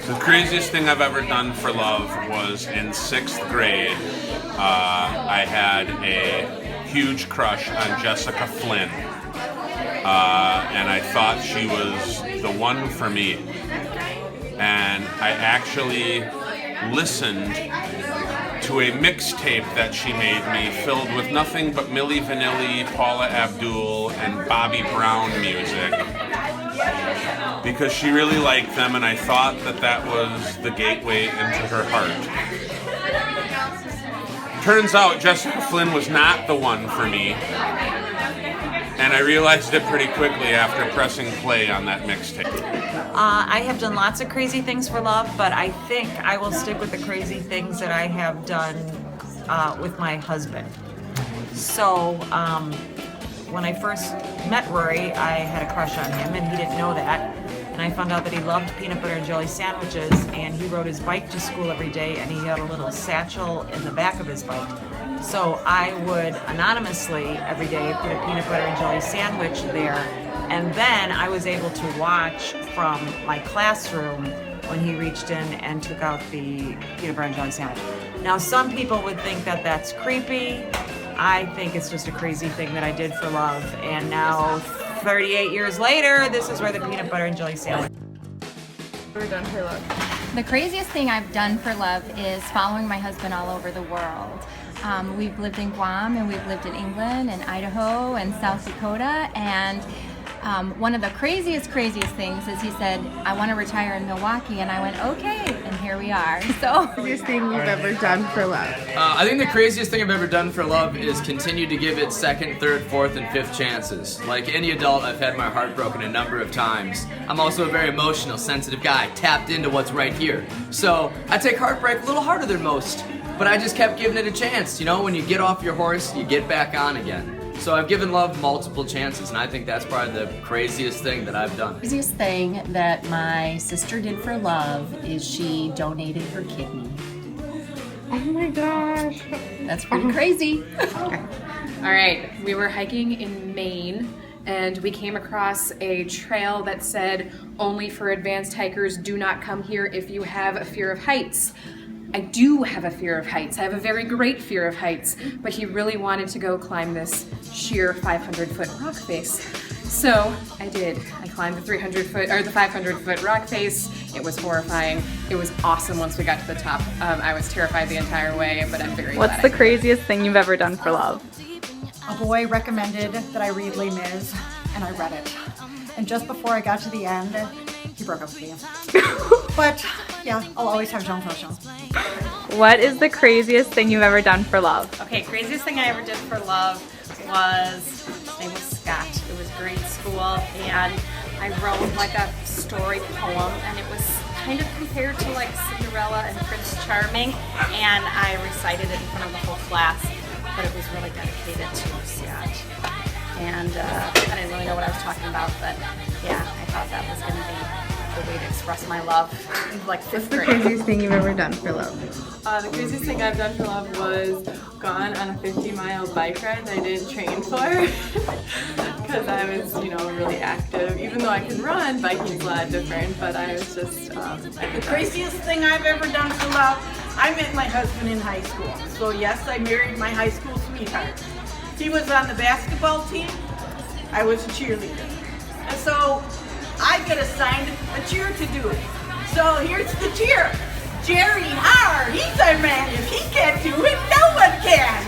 The craziest thing I've ever done for love was in 6th grade. I had a huge crush on Jessica Flynn, and I thought she was the one for me. And I actually listened to a mixtape that she made me filled with nothing but Milli Vanilli, Paula Abdul, and Bobby Brown music, because she really liked them, and I thought that that was the gateway into her heart. Turns out Jessica Flynn was not the one for me, and I realized it pretty quickly after pressing play on that mixtape. I have done lots of crazy things for love, but I think I will stick with the crazy things that I have done with my husband. So, when I first met Rory, I had a crush on him, and he didn't know that. And I found out that he loved peanut butter and jelly sandwiches, and he rode his bike to school every day, and he had a little satchel in the back of his bike. So I would anonymously every day put a peanut butter and jelly sandwich there, and then I was able to watch from my classroom when he reached in and took out the peanut butter and jelly sandwich. Now, some people would think that that's creepy. I think it's just a crazy thing that I did for love, and now 38 years later, this is where the peanut butter and jelly sandwich. We're done for love. The craziest thing I've done for love is following my husband all over the world. We've lived in Guam, and we've lived in England and Idaho and South Dakota, and one of the craziest things is he said, I want to retire in Milwaukee, and I went, okay, and here we are. So, Craziest thing you've ever done for love? I think the craziest thing I've ever done for love is continue to give it 2nd, 3rd, 4th, and 5th chances. Like any adult, I've had my heart broken a number of times. I'm also a very emotional, sensitive guy, tapped into what's right here. So I take heartbreak a little harder than most, but I just kept giving it a chance. You know, when you get off your horse, you get back on again. So I've given love multiple chances, and I think that's probably the craziest thing that I've done. The craziest thing that my sister did for love is she donated her kidney. Oh my gosh. That's pretty crazy. All right, we were hiking in Maine, and we came across a trail that said, only for advanced hikers, do not come here if you have a fear of heights. I do have a fear of heights. I have a very great fear of heights, but he really wanted to go climb this sheer 500-foot rock face. So I did. I climbed the 500-foot rock face. It was horrifying. It was awesome once we got to the top. I was terrified the entire way, but I'm very glad. What's the craziest thing you've ever done for love? A boy recommended that I read Les Mis, and I read it. And just before I got to the end, he broke up with me. But yeah, I'll always have Jean Valjean. What is the craziest thing you've ever done for love? Okay, craziest thing I ever did for love was, his name was Scott. It was grade school, and I wrote like a story poem, and it was kind of compared to like Cinderella and Prince Charming, and I recited it in front of the whole class, but it was really dedicated to Scott. And I didn't really know what I was talking about, but yeah, I thought that was going to be the way to express my love in like 5th grade. What's the craziest thing you've ever done for love? The craziest thing I've done for love was gone on a 50-mile bike ride that I didn't train for because I was, really active. Even though I can run, biking's a lot different, but I was just... The craziest thing I've ever done for love, I met my husband in high school. So yes, I married my high school sweetheart. He was on the basketball team, I was a cheerleader. And so I get assigned a cheer to do. So here's the cheer. Jerry Har, he's our man. If he can't do it, no one can.